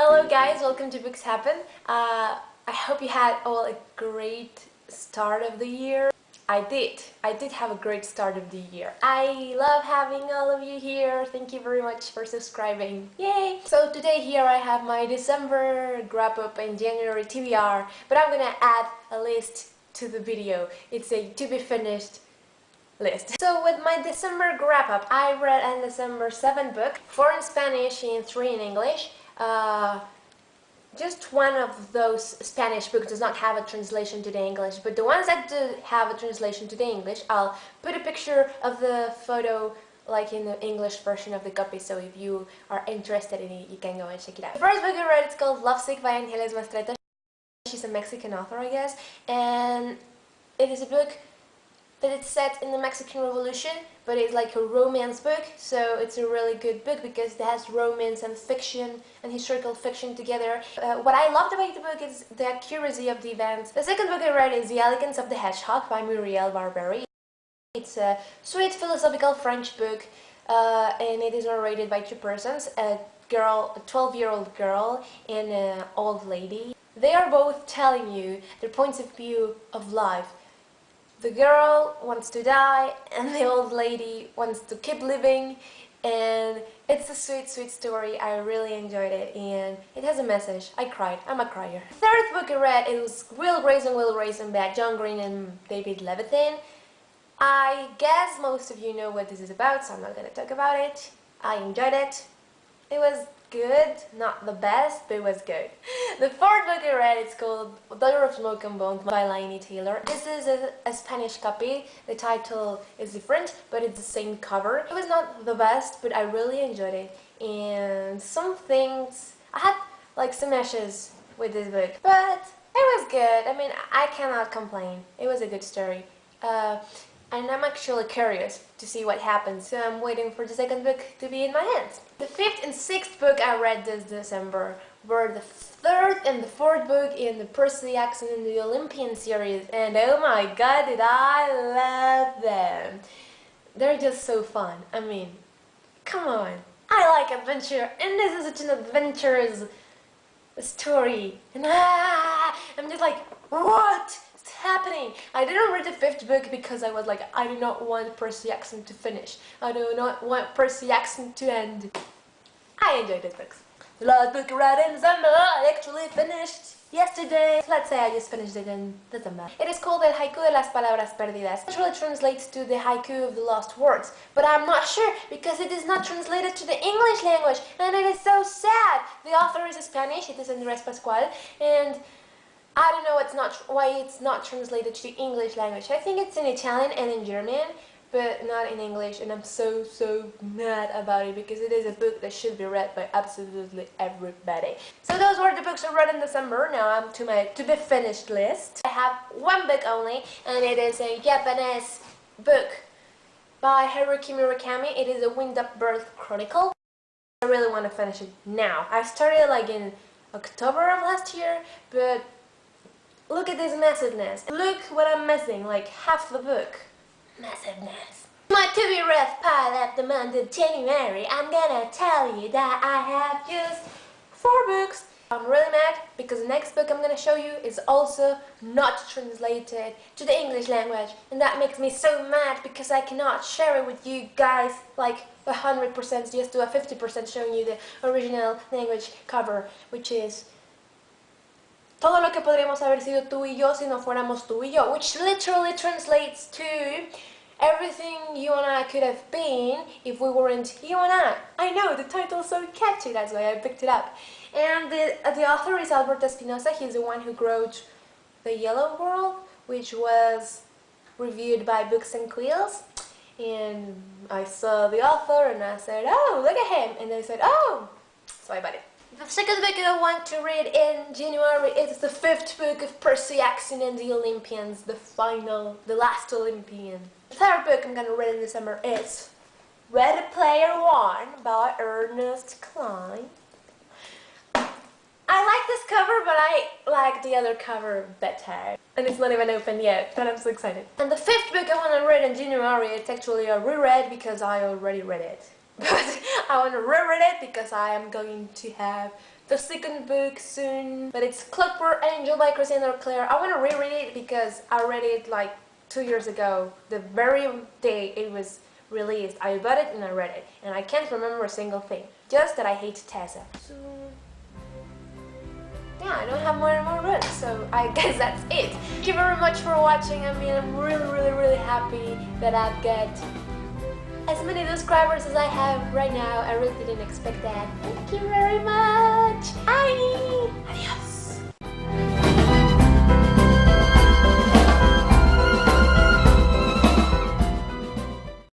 Hello guys, welcome to Books Happen. I hope you had all a great start of the year. I did have a great start of the year. I love having all of you here. Thank you very much for subscribing. Yay! So today here I have my December Wrap Up and January TBR, but I'm gonna add a list to the video. It's a to be finished list. So with my December wrap up, I read in December 7 books, 4 in Spanish and 3 in English. Just one of those Spanish books does not have a translation to the English, but the ones that do have a translation to the English, I'll put a picture of the photo like in the English version of the copy, so if you are interested in it, you can go and check it out. The first book I read is called Lovesick by Ángeles Mastretta. She's a Mexican author, I guess, and it is a book that it's set in the Mexican Revolution, but it's like a romance book, so it's a really good book because it has romance and fiction and historical fiction together. What I loved about the book is the accuracy of the events. The second book I read is The Elegance of the Hedgehog by Muriel Barbery. It's a sweet philosophical French book, and it is narrated by two persons, a 12-year-old girl and an old lady. They are both telling you their points of view of life. The girl wants to die and the old lady wants to keep living, and it's a sweet, sweet story. I really enjoyed it and it has a message. I cried. I'm a crier. The third book I read, it was Will Grayson by John Green and David Levithan. I guess most of you know what this is about, so I'm not going to talk about it. I enjoyed it. It was good, not the best, but it was good. The fourth book I read, it's called Daughter of Smoke and Bones by Laini Taylor. This is a Spanish copy. The title is different, but it's the same cover. It was not the best, but I really enjoyed it. And some things, I had like some issues with this book, but it was good. I mean, I cannot complain. It was a good story. And I'm actually curious to see what happens, so I'm waiting for the second book to be in my hands. The fifth and sixth book I read this December were the third and the fourth book in the Percy Jackson and the Olympian series, and oh my god, did I love them! They're just so fun. I mean, come on. I like adventure, and this is such an adventurous story, and I'm just like, what? Happening. I didn't read the fifth book because I was like, I do not want Percy Jackson to finish. I do not want Percy Jackson to end. I enjoyed these books. The last book I read in December, I actually finished yesterday. Let's say I just finished it in December. It is called El Haiku de las Palabras Perdidas. It actually translates to the haiku of the lost words, but I'm not sure because it is not translated to the English language, and it is so sad. The author is Spanish, it is Andrés Pascual, and I don't know why it's not translated to the English language. I think it's in Italian and in German, but not in English, and I'm so mad about it because it is a book that should be read by absolutely everybody. So those were the books I read in December. Now I'm to my to be finished list. I have one book only, and it is a Japanese book by Haruki Murakami. It is a Wind Up Birth Chronicle. I really want to finish it now. I started like in October of last year, but look at this massiveness. Look what I'm missing, like half the book. Massiveness. My to-be-read pile of the month of January, I'm gonna tell you that I have just 4 books. I'm really mad because the next book I'm gonna show you is also not translated to the English language, and that makes me so mad because I cannot share it with you guys like 100%, just to a 50% showing you the original language cover, which is todo lo que podríamos haber sido tú y yo si no fuéramos tú y yo, which literally translates to everything you and I could have been if we weren't you and I. I know, the title's so catchy, that's why I picked it up. And the author is Alberto Espinosa. He's the one who wrote The Yellow World, which was reviewed by Booksandquills. And I saw the author and I said, oh, look at him. And they said, oh, so I bought it. The second book I want to read in January is the 5th book of Percy Jackson and the Olympians, the last Olympian. The third book I'm gonna read in December is Ready Player One by Ernest Cline. I like this cover, but I like the other cover better. And it's not even open yet, but I'm so excited. And the 5th book I want to read in January, it's actually a reread because I already read it. but I want to reread it because I am going to have the second book soon. But it's Clockwork Angel by Christina Clare. I want to reread it because I read it like 2 years ago, the very day it was released. I bought it and I read it, and I can't remember a single thing, just that I hate Tessa. So yeah, I don't have more and more runs, so I guess that's it. Thank you very much for watching. I mean, I'm really happy that I've got as many subscribers as I have right now. I really didn't expect that. Thank you very much.